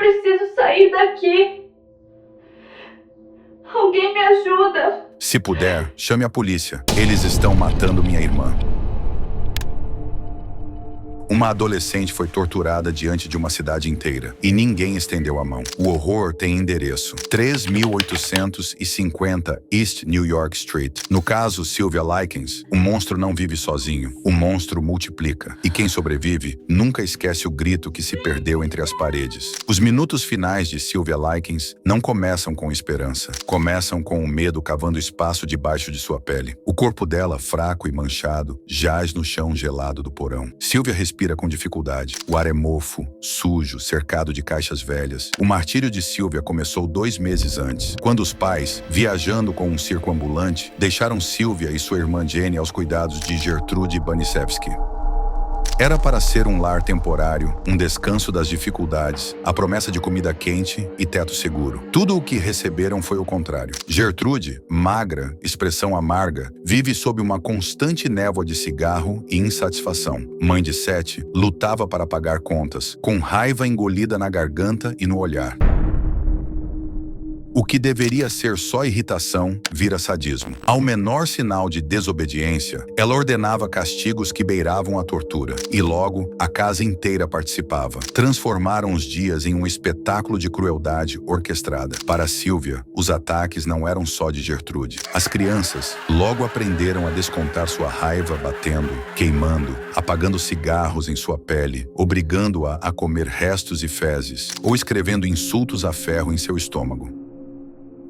preciso sair daqui. Alguém me ajuda. Se puder, chame a polícia. Eles estão matando minha irmã. Uma adolescente foi torturada diante de uma cidade inteira e ninguém estendeu a mão. O horror tem endereço: 3850 East New York Street. No caso Sylvia Likens, o monstro não vive sozinho. O monstro multiplica. E quem sobrevive nunca esquece o grito que se perdeu entre as paredes. Os minutos finais de Sylvia Likens não começam com esperança. Começam com o medo cavando espaço debaixo de sua pele. O corpo dela, fraco e manchado, jaz no chão gelado do porão. Sylvia respira com dificuldade. O ar é mofo, sujo, cercado de caixas velhas. O martírio de Sylvia começou 2 meses antes, quando os pais, viajando com um circo ambulante, deixaram Sylvia e sua irmã Jenny aos cuidados de Gertrude Banisewski. Era para ser um lar temporário, um descanso das dificuldades, a promessa de comida quente e teto seguro. Tudo o que receberam foi o contrário. Gertrude, magra, expressão amarga, vive sob uma constante névoa de cigarro e insatisfação. Mãe de 7, lutava para pagar contas, com raiva engolida na garganta e no olhar. O que deveria ser só irritação vira sadismo. Ao menor sinal de desobediência, ela ordenava castigos que beiravam a tortura. E logo, a casa inteira participava. Transformaram os dias em um espetáculo de crueldade orquestrada. Para Sylvia, os ataques não eram só de Gertrude. As crianças logo aprenderam a descontar sua raiva batendo, queimando, apagando cigarros em sua pele, obrigando-a a comer restos e fezes, ou escrevendo insultos a ferro em seu estômago.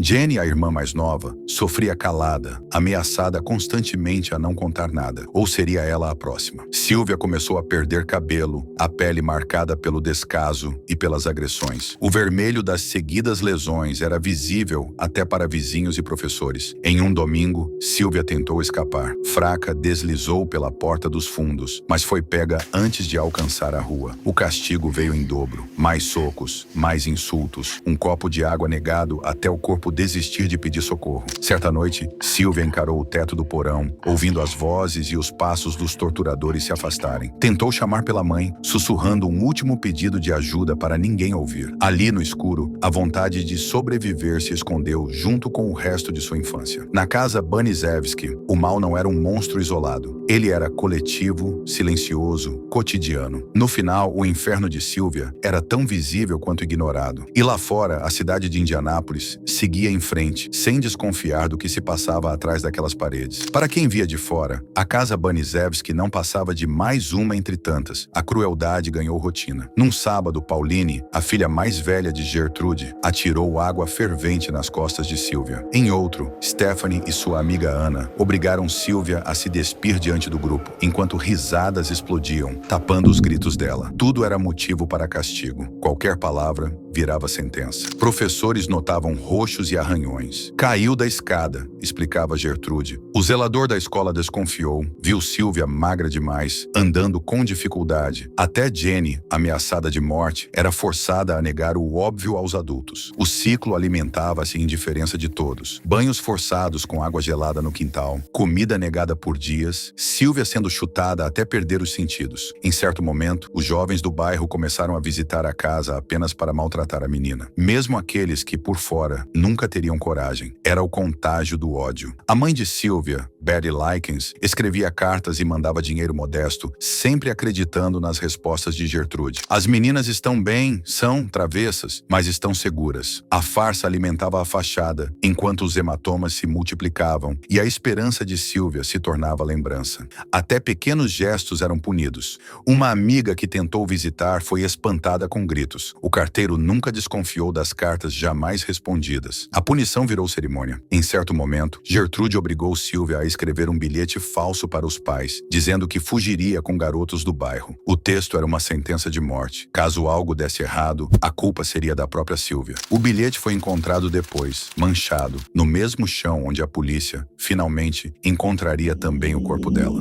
Jenny, a irmã mais nova, sofria calada, ameaçada constantemente a não contar nada, ou seria ela a próxima. Sylvia começou a perder cabelo, a pele marcada pelo descaso e pelas agressões. O vermelho das seguidas lesões era visível até para vizinhos e professores. Em um domingo, Sylvia tentou escapar. Fraca, deslizou pela porta dos fundos, mas foi pega antes de alcançar a rua. O castigo veio em dobro. Mais socos, mais insultos, um copo de água negado até o corpo desistir de pedir socorro. Certa noite, Sylvia encarou o teto do porão, ouvindo as vozes e os passos dos torturadores se afastarem. Tentou chamar pela mãe, sussurrando um último pedido de ajuda para ninguém ouvir. Ali no escuro, a vontade de sobreviver se escondeu junto com o resto de sua infância. Na casa Banisewski, o mal não era um monstro isolado. Ele era coletivo, silencioso, cotidiano. No final, o inferno de Sylvia era tão visível quanto ignorado. E lá fora, a cidade de Indianápolis seguia em frente, sem desconfiar do que se passava atrás daquelas paredes. Para quem via de fora, a casa Banisewski não passava de mais uma entre tantas. A crueldade ganhou rotina. Num sábado, Pauline, a filha mais velha de Gertrude, atirou água fervente nas costas de Sylvia. Em outro, Stephanie e sua amiga Anna obrigaram Sylvia a se despir diante do grupo, enquanto risadas explodiam, tapando os gritos dela. Tudo era motivo para castigo. Qualquer palavra virava sentença. Professores notavam roxos e arranhões. Caiu da escada, explicava Gertrude. O zelador da escola desconfiou, viu Sylvia magra demais, andando com dificuldade. Até Jenny, ameaçada de morte, era forçada a negar o óbvio aos adultos. O ciclo alimentava-se em indiferença de todos. Banhos forçados com água gelada no quintal, comida negada por dias, Sylvia sendo chutada até perder os sentidos. Em certo momento, os jovens do bairro começaram a visitar a casa apenas para maltratar a menina. Mesmo aqueles que, por fora, nunca teriam coragem. Era o contágio do ódio. A mãe de Sylvia, Betty Likens, escrevia cartas e mandava dinheiro modesto, sempre acreditando nas respostas de Gertrude. As meninas estão bem, são travessas, mas estão seguras. A farsa alimentava a fachada, enquanto os hematomas se multiplicavam e a esperança de Sylvia se tornava lembrança. Até pequenos gestos eram punidos. Uma amiga que tentou visitar foi espantada com gritos. O carteiro nunca desconfiou das cartas jamais respondidas. A punição virou cerimônia. Em certo momento, Gertrude obrigou Sylvia a escrever um bilhete falso para os pais, dizendo que fugiria com garotos do bairro. O texto era uma sentença de morte. Caso algo desse errado, a culpa seria da própria Sylvia. O bilhete foi encontrado depois, manchado, no mesmo chão onde a polícia, finalmente, encontraria também o corpo dela.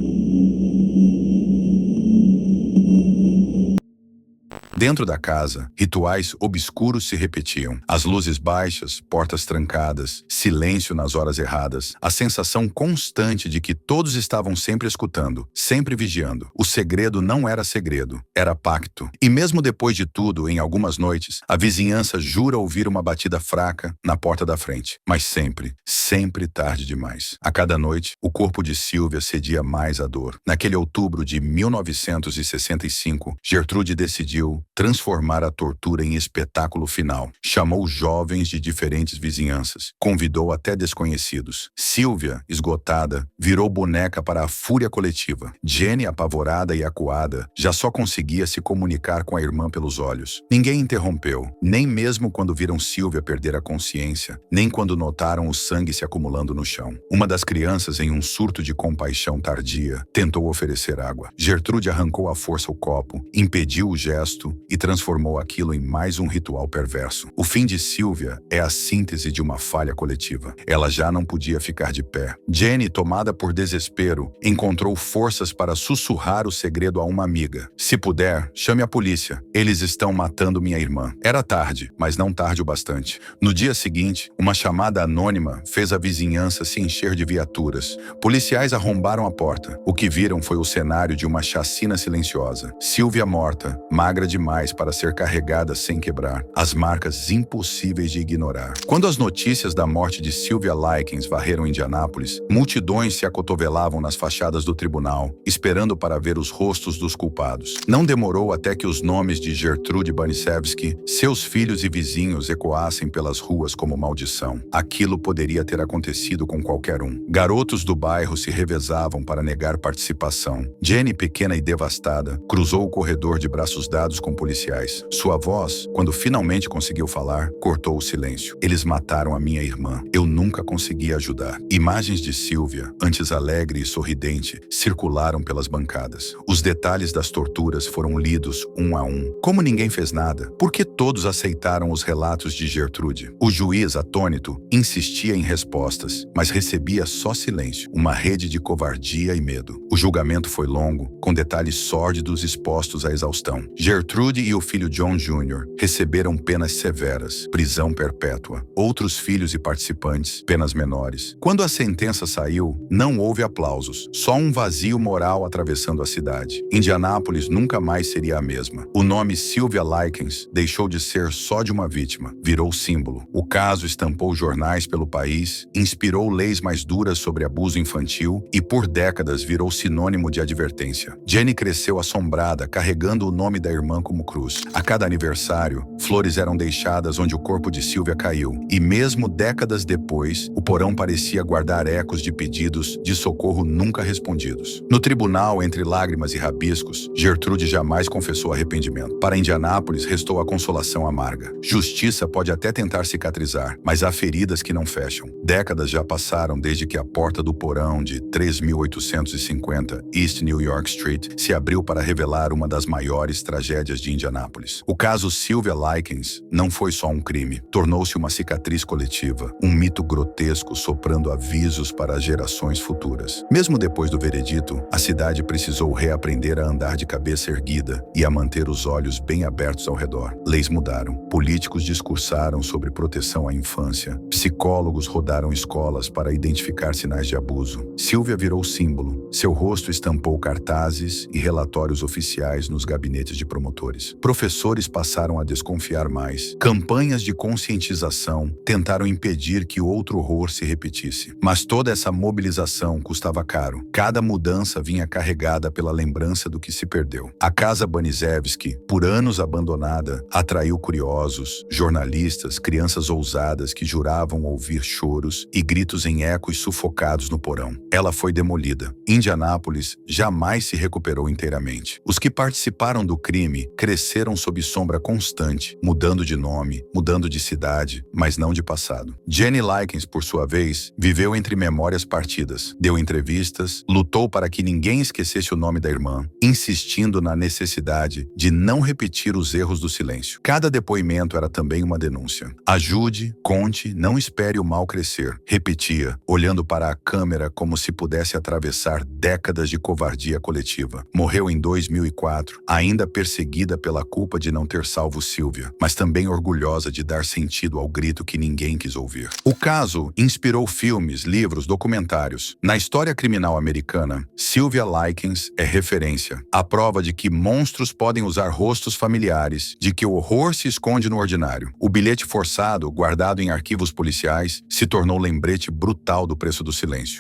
Dentro da casa, rituais obscuros se repetiam. As luzes baixas, portas trancadas, silêncio nas horas erradas, a sensação constante de que todos estavam sempre escutando, sempre vigiando. O segredo não era segredo, era pacto. E mesmo depois de tudo, em algumas noites, a vizinhança jura ouvir uma batida fraca na porta da frente. Mas sempre, sempre tarde demais. A cada noite, o corpo de Sylvia cedia mais à dor. Naquele outubro de 1965, Gertrude decidiu transformar a tortura em espetáculo final. Chamou jovens de diferentes vizinhanças. Convidou até desconhecidos. Sylvia, esgotada, virou boneca para a fúria coletiva. Jenny, apavorada e acuada, já só conseguia se comunicar com a irmã pelos olhos. Ninguém interrompeu, nem mesmo quando viram Sylvia perder a consciência, nem quando notaram o sangue se acumulando no chão. Uma das crianças, em um surto de compaixão tardia, tentou oferecer água. Gertrude arrancou à força o copo, impediu o gesto e transformou aquilo em mais um ritual perverso. O fim de Sylvia é a síntese de uma falha coletiva. Ela já não podia ficar de pé. Jenny, tomada por desespero, encontrou forças para sussurrar o segredo a uma amiga. "Se puder, chame a polícia. Eles estão matando minha irmã." Era tarde, mas não tarde o bastante. No dia seguinte, uma chamada anônima fez a vizinhança se encher de viaturas. Policiais arrombaram a porta. O que viram foi o cenário de uma chacina silenciosa. Sylvia morta, magra demais para ser carregada sem quebrar. As marcas impossíveis de ignorar. Quando as notícias da morte de Sylvia Likens varreram Indianápolis, multidões se acotovelavam nas fachadas do tribunal, esperando para ver os rostos dos culpados. Não demorou até que os nomes de Gertrude Banisewski, seus filhos e vizinhos ecoassem pelas ruas como maldição. Aquilo poderia ter acontecido com qualquer um. Garotos do bairro se revezavam para negar participação. Jenny, pequena e devastada, cruzou o corredor de braços dados com policiais. Sua voz, quando finalmente conseguiu falar, cortou o silêncio. "Eles mataram a minha irmã. Eu nunca consegui ajudar." Imagens de Sylvia, antes alegre e sorridente, circularam pelas bancadas. Os detalhes das torturas foram lidos um a um. Como ninguém fez nada? Por que todos aceitaram os relatos de Gertrude? O juiz, atônito, insistia em respostas, mas recebia só silêncio, uma rede de covardia e medo. O julgamento foi longo, com detalhes sórdidos expostos à exaustão. Gertrude e o filho John Jr. receberam penas severas, prisão perpétua. Outros filhos e participantes, penas menores. Quando a sentença saiu, não houve aplausos, só um vazio moral atravessando a cidade. Indianápolis nunca mais seria a mesma. O nome Sylvia Likens deixou de ser só de uma vítima, virou símbolo. O caso estampou jornais pelo país, inspirou leis mais duras sobre abuso infantil e por décadas virou sinônimo de advertência. Jenny cresceu assombrada, carregando o nome da irmã como cruz. A cada aniversário, flores eram deixadas onde o corpo de Sylvia caiu, e mesmo décadas depois, o porão parecia guardar ecos de pedidos de socorro nunca respondidos. No tribunal, entre lágrimas e rabiscos, Gertrude jamais confessou arrependimento. Para Indianápolis, restou a consolação amarga. Justiça pode até tentar cicatrizar, mas há feridas que não fecham. Décadas já passaram desde que a porta do porão de 3850 East New York Street se abriu para revelar uma das maiores tragédias de Indianápolis. O caso Sylvia Likens não foi só um crime, tornou-se uma cicatriz coletiva, um mito grotesco soprando avisos para as gerações futuras. Mesmo depois do veredito, a cidade precisou reaprender a andar de cabeça erguida e a manter os olhos bem abertos ao redor. Leis mudaram, políticos discursaram sobre proteção à infância, psicólogos rodaram escolas para identificar sinais de abuso. Sylvia virou símbolo, seu rosto estampou cartazes e relatórios oficiais nos gabinetes de promotores. Professores passaram a desconfiar mais. Campanhas de conscientização tentaram impedir que outro horror se repetisse. Mas toda essa mobilização custava caro. Cada mudança vinha carregada pela lembrança do que se perdeu. A casa Banisewski, por anos abandonada, atraiu curiosos, jornalistas, crianças ousadas que juravam ouvir choros e gritos em ecos sufocados no porão. Ela foi demolida. Indianápolis jamais se recuperou inteiramente. Os que participaram do crime cresceram sob sombra constante, mudando de nome, mudando de cidade, mas não de passado. Jenny Likens, por sua vez, viveu entre memórias partidas, deu entrevistas, lutou para que ninguém esquecesse o nome da irmã, insistindo na necessidade de não repetir os erros do silêncio. Cada depoimento era também uma denúncia. Ajude, conte, não espere o mal crescer, repetia, olhando para a câmera como se pudesse atravessar décadas de covardia coletiva. Morreu em 2004, ainda perseguida consumida pela culpa de não ter salvo Sylvia, mas também orgulhosa de dar sentido ao grito que ninguém quis ouvir. O caso inspirou filmes, livros, documentários. Na história criminal americana, Sylvia Likens é referência, a prova de que monstros podem usar rostos familiares, de que o horror se esconde no ordinário. O bilhete forçado, guardado em arquivos policiais, se tornou lembrete brutal do preço do silêncio.